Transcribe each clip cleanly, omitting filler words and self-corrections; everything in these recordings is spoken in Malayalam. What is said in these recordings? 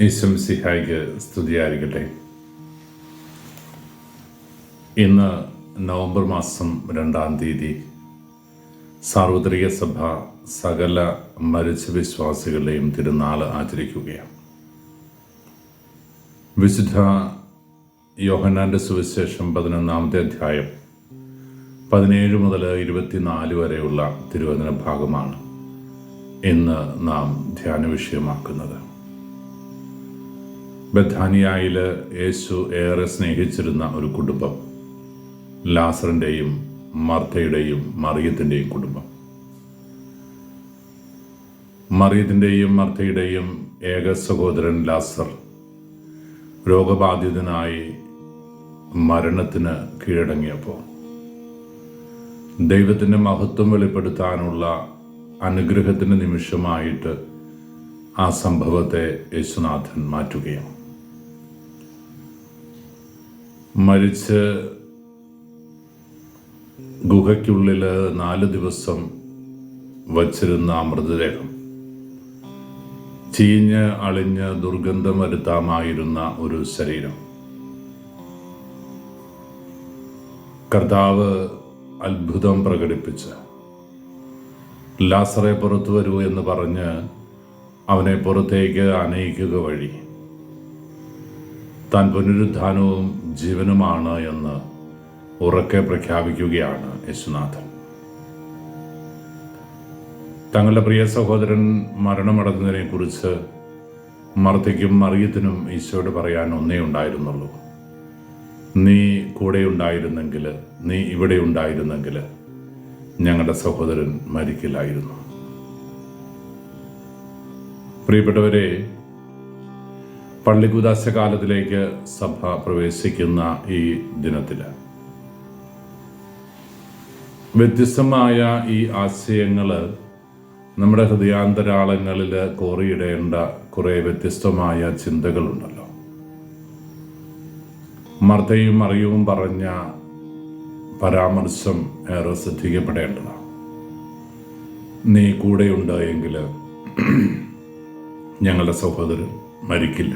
ഈശോമിശിഹായ്ക്ക് സ്തുതിയായിരിക്കട്ടെ. ഇന്ന് നവംബർ മാസം 2-ാം തീയതി സാർവത്രിക സഭ സകല മരിച്ച വിശ്വാസികളുടെയും തിരുനാൾ ആചരിക്കുകയാണ്. വിശുദ്ധ യോഹന്നാൻ്റെ സുവിശേഷം 11-ാമത്തെ അധ്യായം 17 മുതൽ 24 വരെയുള്ള തിരുവചന ഭാഗമാണ് ഇന്ന് നാം ധ്യാന വിഷയമാക്കുന്നത്. ബഥാനിയായിൽ യേശു ഏറെ സ്നേഹിച്ചിരുന്ന ഒരു കുടുംബം, ലാസറിൻ്റെയും മർത്തയുടെയും മറിയത്തിൻ്റെയും കുടുംബം. മറിയത്തിൻ്റെയും മർത്തയുടെയും ഏക സഹോദരൻ ലാസർ രോഗബാധിതനായി മരണത്തിന് കീഴടങ്ങിയപ്പോൾ ദൈവത്തിൻ്റെ മഹത്വം വെളിപ്പെടുത്താനുള്ള അനുഗ്രഹത്തിൻ്റെ നിമിഷമായിട്ട് ആ സംഭവത്തെ യേശുനാഥൻ മാറ്റുകയാണ്. മരിച്ച് ഗുഹയ്ക്കുള്ളിൽ 4 ദിവസം വച്ചിരുന്ന മൃതദേഹം ചീഞ്ഞ് അളിഞ്ഞ് ദുർഗന്ധം വരുത്താമായിരുന്ന ഒരു ശരീരം കർത്താവ് അത്ഭുതം പ്രകടിപ്പിച്ച് ലാസറെ പുറത്തു വരൂ എന്ന് പറഞ്ഞ് അവനെ പുറത്തേക്ക് അനയിക്കുക വഴി താൻ പുനരുദ്ധാനവും ജീവനുമാണ് എന്ന് ഉറക്കെ പ്രഖ്യാപിക്കുകയാണ് യേശുനാഥൻ. തങ്ങളുടെ പ്രിയ സഹോദരൻ മരണമടഞ്ഞതിനെ കുറിച്ച് മർത്തയ്ക്കും മറിയത്തിനും ഈശോയോട് പറയാൻ ഒന്നേ ഉണ്ടായിരുന്നുള്ളൂ: നീ കൂടെ ഉണ്ടായിരുന്നെങ്കിൽ, നീ ഇവിടെ ഉണ്ടായിരുന്നെങ്കിൽ ഞങ്ങളുടെ സഹോദരൻ മരിക്കില്ലായിരുന്നു. പ്രിയപ്പെട്ടവരെ, പള്ളിക്കുദാശ കാലത്തിലേക്ക് സഭ പ്രവേശിക്കുന്ന ഈ ദിനത്തിൽ വ്യത്യസ്തമായ ഈ ആശയങ്ങൾ നമ്മുടെ ഹൃദയാന്തരാളങ്ങളിൽ കോറിയിടേണ്ട കുറേ വ്യത്യസ്തമായ ചിന്തകളുണ്ടല്ലോ. മർത്തയും മറിയവും പറഞ്ഞ പരാമർശം ഏറെ ശ്രദ്ധിക്കപ്പെടേണ്ടതാണ്. നീ കൂടെയുണ്ട് എങ്കിൽ ഞങ്ങളുടെ സഹോദരൻ മരിക്കില്ല.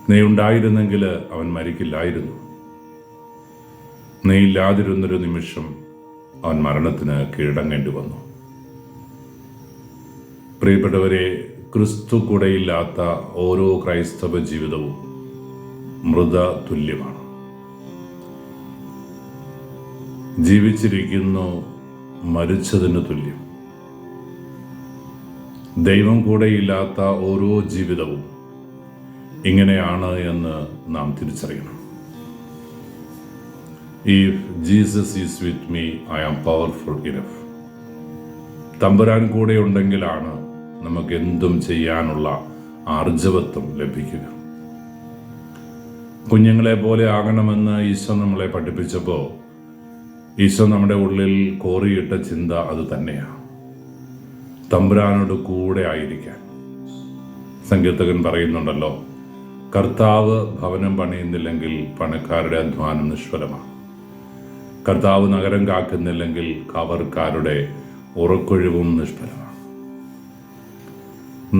നീ ഉണ്ടായിരുന്നെങ്കിൽ അവൻ മരിക്കില്ലായിരുന്നു. നീ ഇല്ലാതിരുന്നൊരു നിമിഷം അവൻ മരണത്തിന് കീഴടങ്ങേണ്ടി വന്നു. പ്രിയപ്പെട്ടവരെ, ക്രിസ്തു കൂടെയില്ലാത്ത ഓരോ ക്രൈസ്തവ ജീവിതവും മൃത തുല്യമാണ്. ജീവിച്ചിരിക്കുന്നു മരിച്ചതിന് തുല്യം. ദൈവം കൂടെയില്ലാത്ത ഓരോ ജീവിതവും ഇങ്ങനെയാണ് എന്ന് നാം തിരിച്ചറിയണം. If Jesus is with me, I am powerful enough. തമ്പുരാൻ കൂടെ ഉണ്ടെങ്കിലാണ് നമുക്ക് എന്തും ചെയ്യാനുള്ള ആർജവത്വം ലഭിക്കുക. കുഞ്ഞുങ്ങളെ പോലെ ആകണമെന്ന് ഈശോ നമ്മളെ പഠിപ്പിച്ചപ്പോൾ ഈശോ നമ്മുടെ ഉള്ളിൽ കോറിയിട്ട ചിന്ത അത് തന്നെയാണ്: തമ്പുരാനോട് കൂടെ ആയിരിക്കാൻ. സങ്കീർത്തകൻ പറയുന്നുണ്ടല്ലോ, കർത്താവ് ഭവനം പണിയുന്നില്ലെങ്കിൽ പണക്കാരുടെ അധ്വാനം നിഷ്ഫലമാണ്. കർത്താവ് നഗരം കാക്കുന്നില്ലെങ്കിൽ കാവൽക്കാരുടെ ഉറക്കൊഴിവും നിഷ്ഫലമാണ്.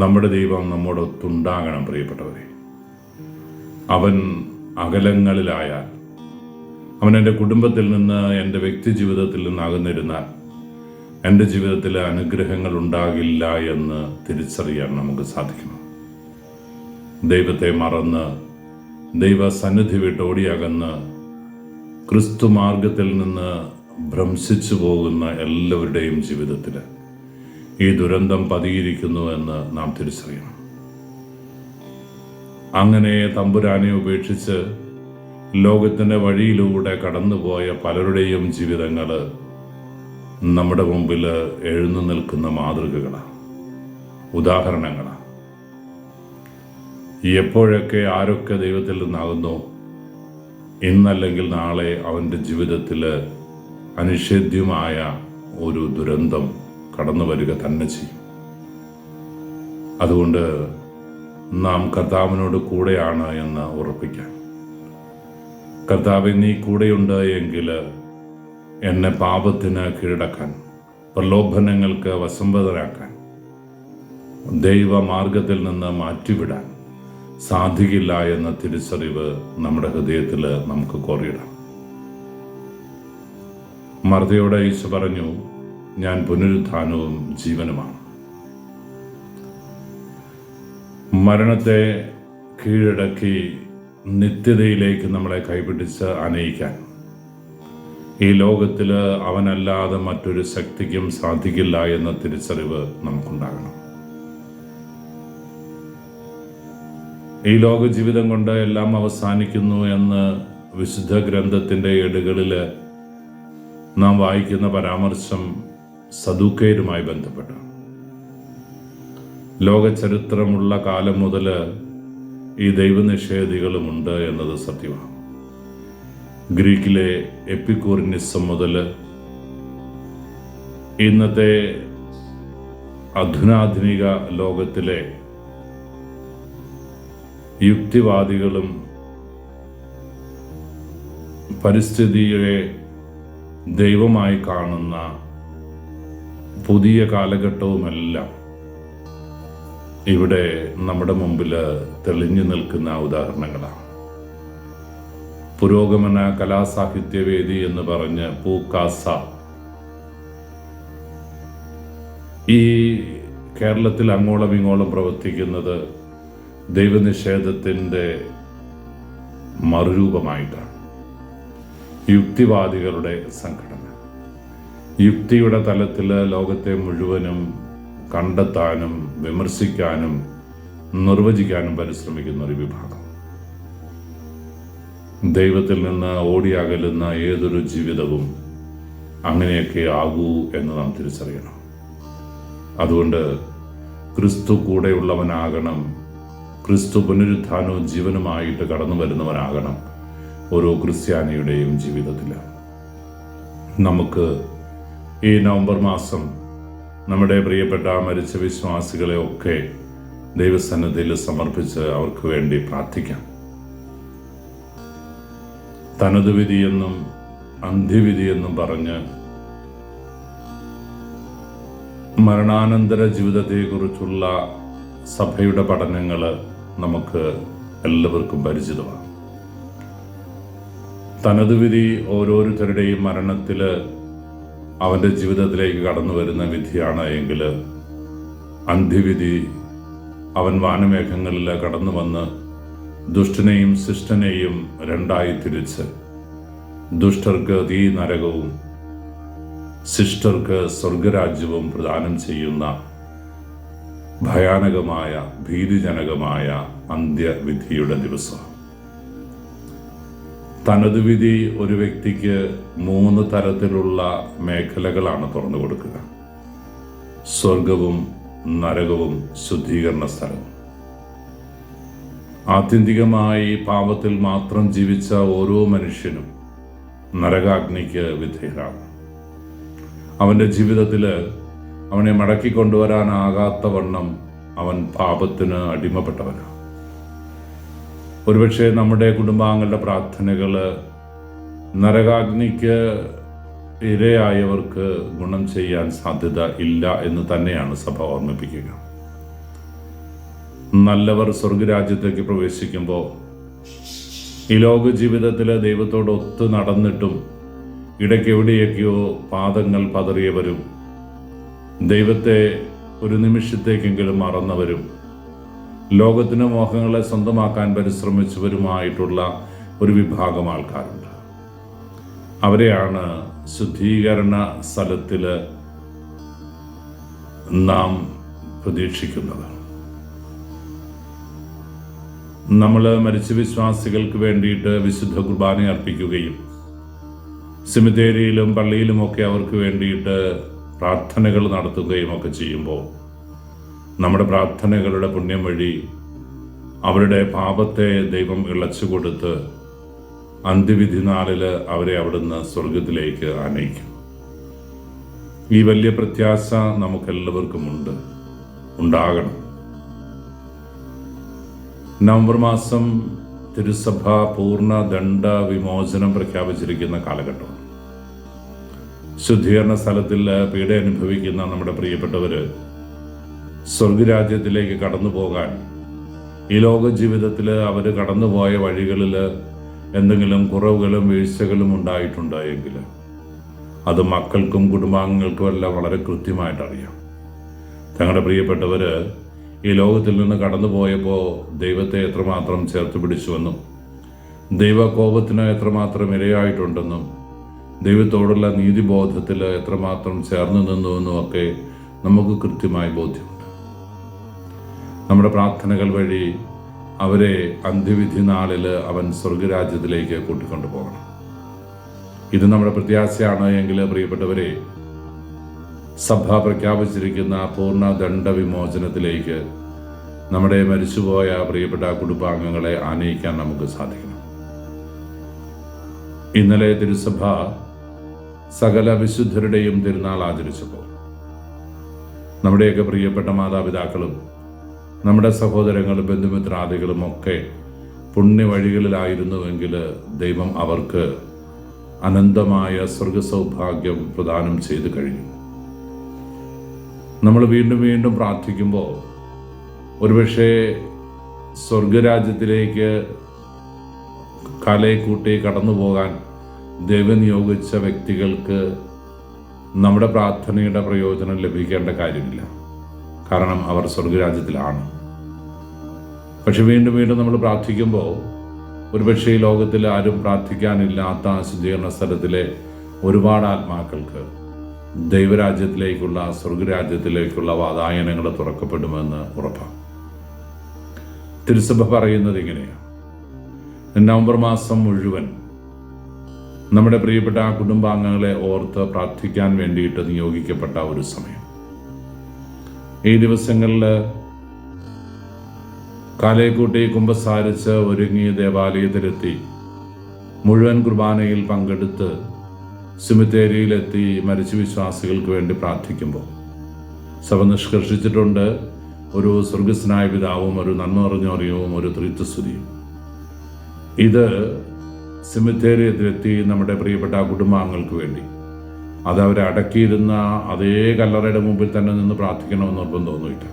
നമ്മുടെ ദൈവം നമ്മോടൊത്തുണ്ടാകണം. പ്രിയപ്പെട്ടവരെ, അവൻ അകലങ്ങളിലായാൽ, അവൻ എൻ്റെ കുടുംബത്തിൽ നിന്ന്, എൻ്റെ വ്യക്തി ജീവിതത്തിൽ നിന്ന് അകന്നിരുന്നാൽ എൻ്റെ ജീവിതത്തിൽ അനുഗ്രഹങ്ങൾ ഉണ്ടാകില്ല എന്ന് തിരിച്ചറിയാൻ നമുക്ക് സാധിക്കണം. ദൈവത്തെ മറന്ന്, ദൈവസന്നിധി വിട്ട് ഓടിയകന്ന് ക്രിസ്തു മാർഗത്തിൽ നിന്ന് ഭ്രംശിച്ചു പോകുന്ന എല്ലാവരുടെയും ജീവിതത്തിൽ ഈ ദുരന്തം പതിയിരിക്കുന്നു എന്ന് നാം തിരിച്ചറിയണം. അങ്ങനെ തമ്പുരാനെ ഉപേക്ഷിച്ച് ലോകത്തിൻ്റെ വഴിയിലൂടെ കടന്നുപോയ പലരുടെയും ജീവിതങ്ങൾ നമ്മുടെ മുമ്പിൽ എഴുന്നു നിൽക്കുന്ന മാതൃകകളാണ്, ഉദാഹരണങ്ങളാണ്. എപ്പോഴൊക്കെ ആരൊക്കെ ദൈവത്തിൽ നിന്നാകുന്നു, ഇന്നല്ലെങ്കിൽ നാളെ അവൻ്റെ ജീവിതത്തിൽ അനിഷേധ്യമായ ഒരു ദുരന്തം കടന്നു വരിക തന്നെ ചെയ്യും. അതുകൊണ്ട് നാം കർത്താവിനോട് കൂടെയാണ് എന്ന് ഉറപ്പിക്കാം. കർത്താവ്, നീ കൂടെയുണ്ട് എങ്കിൽ എന്നെ പാപത്തിന് കീഴടക്കാൻ, പ്രലോഭനങ്ങൾക്ക് വശംവദനാക്കാൻ ദൈവമാർഗത്തിൽ നിന്ന് മാറ്റിവിടാൻ സാധിക്കില്ല എന്ന തിരിച്ചറിവ് നമ്മുടെ ഹൃദയത്തിൽ നമുക്ക് കോറിയിടാം. മർത്തയോട് യേശു പറഞ്ഞു, ഞാൻ പുനരുത്ഥാനവും ജീവനുമാണ്. മരണത്തെ കീഴടക്കി നിത്യതയിലേക്ക് നമ്മളെ കൈപിടിച്ച് അനയിക്കാൻ ഈ ലോകത്തിൽ അവനല്ലാതെ മറ്റൊരു ശക്തിക്കും സാധിക്കില്ല എന്ന തിരിച്ചറിവ് നമുക്കുണ്ടാകണം. ഈ ലോക ജീവിതം കൊണ്ട് എല്ലാം അവസാനിക്കുന്നു എന്ന് വിശുദ്ധ ഗ്രന്ഥത്തിൻ്റെ ഏടുകളിൽ നാം വായിക്കുന്ന പരാമർശം സദൂക്കയരുമായി ബന്ധപ്പെട്ട ലോക ചരിത്രമുള്ള കാലം മുതൽ ഈ ദൈവനിഷേധികളുമുണ്ട് എന്നത് സത്യമാണ്. ഗ്രീക്കിലെ എപ്പിക്കൂറിനിസം മുതൽ ഇന്നത്തെ അധുനാധുനിക ലോകത്തിലെ യുക്തിവാദികളും പരിസ്ഥിതിയെ ദൈവമായി കാണുന്ന പുതിയ കാലഘട്ടവുമെല്ലാം ഇവിടെ നമ്മുടെ മുമ്പിൽ തെളിഞ്ഞു നിൽക്കുന്ന ഉദാഹരണങ്ങളാണ്. പുരോഗമന കലാസാഹിത്യവേദി എന്ന് പറഞ്ഞ് പൂക്കാസ ഈ കേരളത്തിൽ അങ്ങോളം ഇങ്ങോളം പ്രവർത്തിക്കുന്നത് ദൈവനിഷേധത്തിൻ്റെ മറുരൂപമായിട്ടാണ്. യുക്തിവാദികളുടെ സംഘടന യുക്തിയുടെ തലത്തിൽ ലോകത്തെ മുഴുവനും കണ്ടെത്താനും വിമർശിക്കാനും നിർവചിക്കാനും പരിശ്രമിക്കുന്ന ഒരു വിഭാഗം. ദൈവത്തിൽ നിന്ന് ഓടിയകലുന്ന ഏതൊരു ജീവിതവും അങ്ങനെയൊക്കെ ആകൂ എന്ന് നാം തിരിച്ചറിയണം. അതുകൊണ്ട് ക്രിസ്തു കൂടെയുള്ളവനാകണം, ക്രിസ്തു പുനരുത്ഥാനവും ജീവനുമായിട്ട് കടന്നു വരുന്നവനാകണം ഓരോ ക്രിസ്ത്യാനിയുടെയും ജീവിതത്തിൽ. നമുക്ക് ഈ നവംബർ മാസം നമ്മുടെ പ്രിയപ്പെട്ട മരിച്ച വിശ്വാസികളെ ഒക്കെ ദൈവസന്നിധിയിൽ സമർപ്പിച്ച് അവർക്ക് വേണ്ടി പ്രാർത്ഥിക്കാം. തനതു വിധിയെന്നും അന്ത്യവിധിയെന്നും പറഞ്ഞ് മരണാനന്തര ജീവിതത്തെക്കുറിച്ചുള്ള സഭയുടെ പഠനങ്ങൾ നമുക്ക് എല്ലാവർക്കും പരിചിതമാണ്. തനതു വിധി ഓരോരുത്തരുടെയും മരണത്തിൽ അവൻ്റെ ജീവിതത്തിലേക്ക് കടന്നു വരുന്ന വിധിയാണ് എങ്കിൽ, അന്ത്യവിധി അവൻ വാനമേഘങ്ങളിൽ കടന്നു വന്ന് ദുഷ്ടനെയും ശിഷ്ടനെയും രണ്ടായി തിരിച്ച് ദുഷ്ടർക്ക് തീ നരകവും ശിഷ്ടർക്ക് സ്വർഗരാജ്യവും പ്രദാനം ചെയ്യുന്ന ഭയാനകമായ ഭീതിജനകമായ അന്ത്യവിധിയുടെ ദിവസം. തനതു വിധി ഒരു വ്യക്തിക്ക് 3 തരത്തിലുള്ള മേഖലകളാണ് തുറന്നു കൊടുക്കുക: സ്വർഗവും നരകവും ശുദ്ധീകരണ സ്ഥലവും. ആത്യന്തികമായി പാപത്തിൽ മാത്രം ജീവിച്ച ഓരോ മനുഷ്യനും നരകാഗ്നിക്ക് വിധേയരാകും. അവൻ്റെ ജീവിതത്തിൽ അവനെ മടക്കിക്കൊണ്ടുവരാനാകാത്ത വണ്ണം അവൻ പാപത്തിന് അടിമപ്പെട്ടവനാണ്. ഒരുപക്ഷെ നമ്മുടെ കുടുംബാംഗങ്ങളുടെ പ്രാർത്ഥനകൾ നരകാഗ്നിക്ക് ഇരയായവർക്ക് ഗുണം ചെയ്യാൻ സാധ്യത ഇല്ല എന്ന് തന്നെയാണ് സഭ ഓർമ്മിപ്പിക്കുക. നല്ലവർ സ്വർഗരാജ്യത്തേക്ക് പ്രവേശിക്കുമ്പോൾ ഈ ലോക ജീവിതത്തിൽ ദൈവത്തോട് ഒത്തു നടന്നിട്ടും ഇടയ്ക്ക് എവിടെയൊക്കെയോ പാദങ്ങൾ പതറിയവരും ദൈവത്തെ ഒരു നിമിഷത്തേക്കെങ്കിലും മറന്നവരും ലോകത്തിന് മോഹങ്ങളെ സ്വന്തമാക്കാൻ പരിശ്രമിച്ചവരുമായിട്ടുള്ള ഒരു വിഭാഗം ആൾക്കാരുണ്ട്. അവരെയാണ് ശുദ്ധീകരണ സ്ഥലത്തിൽ നാം പ്രതീക്ഷിക്കുന്നത്. നമ്മൾ മരിച്ച വിശ്വാസികൾക്ക് വേണ്ടിയിട്ട് വിശുദ്ധ കുർബാന അർപ്പിക്കുകയും സെമിത്തേരിയിലും പള്ളിയിലുമൊക്കെ അവർക്ക് വേണ്ടിയിട്ട് പ്രാർത്ഥനകൾ നടത്തുകയും ഒക്കെ ചെയ്യുമ്പോൾ നമ്മുടെ പ്രാർത്ഥനകളുടെ പുണ്യം വഴി അവരുടെ പാപത്തെ ദൈവം ഇളച്ചു കൊടുത്ത് അന്ത്യവിധി നാളിൽ അവരെ അവിടുന്ന് സ്വർഗത്തിലേക്ക് ആനയിക്കും. ഈ വലിയ പ്രത്യാശ നമുക്കെല്ലാവർക്കും ഉണ്ടാകണം. നവംബർ മാസം തിരുസഭ പൂർണ്ണ ദണ്ഡ വിമോചനം പ്രഖ്യാപിച്ചിരിക്കുന്ന കാലഘട്ടം. ശുദ്ധീകരണ സ്ഥലത്തിൽ പീഡ അനുഭവിക്കുന്ന നമ്മുടെ പ്രിയപ്പെട്ടവർ സ്വർഗരാജ്യത്തിലേക്ക് കടന്നു പോകാൻ ഈ ലോക ജീവിതത്തിൽ അവർ കടന്നുപോയ വഴികളിൽ എന്തെങ്കിലും കുറവുകളും വീഴ്ചകളും ഉണ്ടായിട്ടുണ്ട് എങ്കിൽ അത് മക്കൾക്കും കുടുംബാംഗങ്ങൾക്കും എല്ലാം വളരെ കൃത്യമായിട്ട് അറിയാം. തങ്ങളുടെ പ്രിയപ്പെട്ടവർ ഈ ലോകത്തിൽ നിന്ന് കടന്നു പോയപ്പോൾ ദൈവത്തെ എത്രമാത്രം ചേർത്ത് പിടിച്ചുവെന്നും ദൈവകോപത്തിന് എത്രമാത്രം ഇരയായിട്ടുണ്ടെന്നും ദൈവത്തോടുള്ള നീതിബോധത്തിൽ എത്രമാത്രം ചേർന്ന് നിന്നുവെന്നും ഒക്കെ നമുക്ക് കൃത്യമായി ബോധ്യമുണ്ട്. നമ്മുടെ പ്രാർത്ഥനകൾ വഴി അവരെ അന്ത്യവിധി നാളിൽ അവൻ സ്വർഗരാജ്യത്തിലേക്ക് കൂട്ടിക്കൊണ്ടു പോകണം. ഇത് നമ്മുടെ പ്രത്യാശയാണ് എങ്കിൽ പ്രിയപ്പെട്ടവരെ, സഭ പ്രഖ്യാപിച്ചിരിക്കുന്ന പൂർണ്ണ ദണ്ഡവിമോചനത്തിലേക്ക് നമ്മുടെ മരിച്ചുപോയ പ്രിയപ്പെട്ട കുടുംബാംഗങ്ങളെ ആനയിക്കാൻ നമുക്ക് സാധിക്കണം. ഇന്നലെ തിരുസഭ സകല വിശുദ്ധരുടെയും തിരുനാൾ ആചരിച്ചപ്പോൾ നമ്മുടെയൊക്കെ പ്രിയപ്പെട്ട മാതാപിതാക്കളും നമ്മുടെ സഹോദരങ്ങളും ബന്ധുമിത്രാദികളും ഒക്കെ പുണ്യവഴികളിലായിരുന്നുവെങ്കിൽ ദൈവം അവർക്ക് അനന്തമായ സ്വർഗസൗഭാഗ്യം പ്രദാനം ചെയ്തു കഴിഞ്ഞു. നമ്മൾ വീണ്ടും വീണ്ടും പ്രാർത്ഥിക്കുമ്പോൾ ഒരുപക്ഷെ സ്വർഗരാജ്യത്തിലേക്ക് കാലേക്കൂട്ടി കടന്നു പോകാൻ ദൈവം നിയോഗിച്ച വ്യക്തികൾക്ക് നമ്മുടെ പ്രാർത്ഥനയുടെ പ്രയോജനം ലഭിക്കേണ്ട കാര്യമില്ല. കാരണം അവർ സ്വർഗരാജ്യത്തിലാണ്. പക്ഷെ വീണ്ടും വീണ്ടും നമ്മൾ പ്രാർത്ഥിക്കുമ്പോൾ ഒരുപക്ഷെ ഈ ലോകത്തിൽ ആരും പ്രാർത്ഥിക്കാനില്ലാത്ത ശുദ്ധീകരണ സ്ഥലത്തിലെ ഒരുപാട് ആത്മാക്കൾക്ക് ദൈവരാജ്യത്തിലേക്കുള്ള സ്വർഗരാജ്യത്തിലേക്കുള്ള വാതായനങ്ങൾ തുറക്കപ്പെടുമെന്ന് ഉറപ്പാണ്. തിരുസഭ പറയുന്നത് ഇങ്ങനെയാണ്: നവംബർ മാസം മുഴുവൻ നമ്മുടെ പ്രിയപ്പെട്ട കുടുംബാംഗങ്ങളെ ഓർത്ത് പ്രാർത്ഥിക്കാൻ വേണ്ടിയിട്ട് നിയോഗിക്കപ്പെട്ട ഒരു സമയം. ഈ ദിവസങ്ങളിൽ കാലേക്കൂട്ടി കുമ്പസാരിച്ച് ഒരുങ്ങി ദേവാലയത്തിലെത്തി മുഴുവൻ കുർബാനയിൽ പങ്കെടുത്ത് സെമിത്തേരിയിലെത്തി മരിച്ച വിശ്വാസികൾക്ക് വേണ്ടി പ്രാർത്ഥിക്കുമ്പോൾ സഭ നിഷ്കർഷിച്ചിട്ടുണ്ട് ഒരു സ്വർഗസ്നായ പിതാവും ഒരു നന്മ നിറഞ്ഞോറിയവും ഒരു ത്രിത്വസ്തുതിയും. ഇത് സെമിത്തേരിയത്തിലെത്തി നമ്മുടെ പ്രിയപ്പെട്ട കുടുംബാംഗങ്ങൾക്ക് വേണ്ടി അത് അവരെ അടക്കിയിരുന്ന അതേ കല്ലറയുടെ മുമ്പിൽ തന്നെ നിന്ന് പ്രാർത്ഥിക്കണമെന്ന് നിർബന്ധമൊന്നുമില്ല.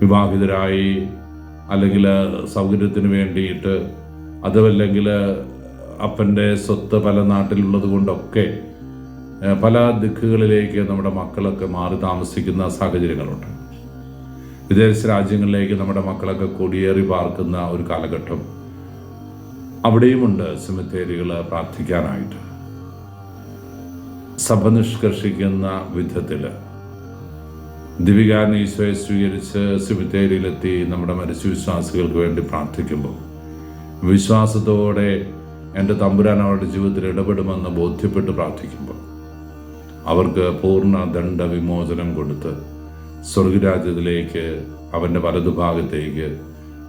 വിവാഹിതരായി അല്ലെങ്കിൽ സൗകര്യത്തിന് വേണ്ടിയിട്ട് അതുമല്ലെങ്കിൽ അപ്പൻ്റെ സ്വത്ത് പല നാട്ടിലുള്ളത് കൊണ്ടൊക്കെ പല ദിക്കുകളിലേക്ക് നമ്മുടെ മക്കളൊക്കെ മാറി താമസിക്കുന്ന സാഹചര്യങ്ങളുണ്ട്. വിദേശ രാജ്യങ്ങളിലേക്ക് നമ്മുടെ മക്കളൊക്കെ കൊടിയേറി പാർക്കുന്ന ഒരു കാലഘട്ടം അവിടെയുമുണ്ട് സെമിത്തേരികൾ പ്രാർത്ഥിക്കാനായിട്ട്. സഭ നിഷ്കർഷിക്കുന്ന വിധത്തിൽ ദിവികാരൻ ഈശോയെ സ്വീകരിച്ച് സെമിത്തേരിയിലെത്തി നമ്മുടെ മരിച്ച വിശ്വാസികൾക്ക് വേണ്ടി പ്രാർത്ഥിക്കുമ്പോൾ വിശ്വാസത്തോടെ എൻ്റെ തമ്പുരാൻ അവരുടെ ജീവിതത്തിൽ ഇടപെടുമെന്ന് ബോധ്യപ്പെട്ട് പ്രാർത്ഥിക്കുമ്പോൾ അവർക്ക് പൂർണ്ണ ദണ്ഡ വിമോചനം കൊടുത്ത് സ്വർഗരാജ്യത്തിലേക്ക് അവൻ്റെ വലതുഭാഗത്തേക്ക്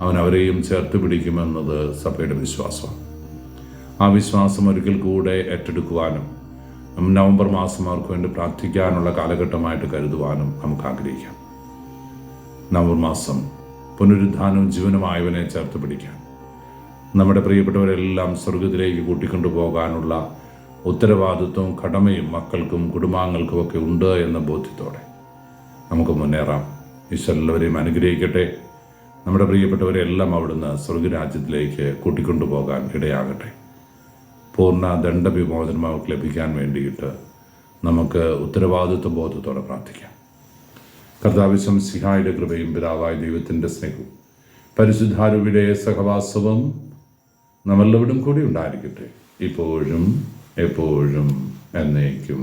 അവൻ അവരെയും ചേർത്ത് പിടിക്കുമെന്നത് സഭയുടെ വിശ്വാസമാണ്. ആ വിശ്വാസം ഒരിക്കൽ കൂടെ ഏറ്റെടുക്കുവാനും നവംബർ മാസം അവർക്ക് വേണ്ടി പ്രാർത്ഥിക്കാനുള്ള കാലഘട്ടമായിട്ട് കരുതുവാനും നമുക്ക് ആഗ്രഹിക്കാം. നവംബർ മാസം പുനരുദ്ധാനവും ജീവനുമായവനെ ചേർത്ത് പിടിക്കാൻ നമ്മുടെ പ്രിയപ്പെട്ടവരെല്ലാം സ്വർഗത്തിലേക്ക് കൂട്ടിക്കൊണ്ടു പോകാനുള്ള ഉത്തരവാദിത്വവും കടമയും മക്കൾക്കും കുടുംബാംഗങ്ങൾക്കും ഒക്കെ ഉണ്ട് എന്ന ബോധ്യത്തോടെ നമുക്ക് മുന്നേറാം. ഈശോ എല്ലാവരെയും അനുഗ്രഹിക്കട്ടെ. നമ്മുടെ പ്രിയപ്പെട്ടവരെല്ലാം അവിടുന്ന് സ്വർഗരാജ്യത്തിലേക്ക് കൂട്ടിക്കൊണ്ടുപോകാൻ ഇടയാകട്ടെ. പൂർണ്ണ ദണ്ഡവിമോചനം അവർക്ക് ലഭിക്കാൻ വേണ്ടിയിട്ട് നമുക്ക് ഉത്തരവാദിത്വ ബോധത്തോടെ പ്രാർത്ഥിക്കാം. കർത്താവ് മിശിഹായുടെ കൃപയും പിതാവായ ദൈവത്തിൻ്റെ സ്നേഹവും പരിശുദ്ധാരൂപിയുടെ സഹവാസവും നമ്മളെവിടും കൂടി ഉണ്ടായിരിക്കട്ടെ, ഇപ്പോഴും എപ്പോഴും എന്നേക്കും.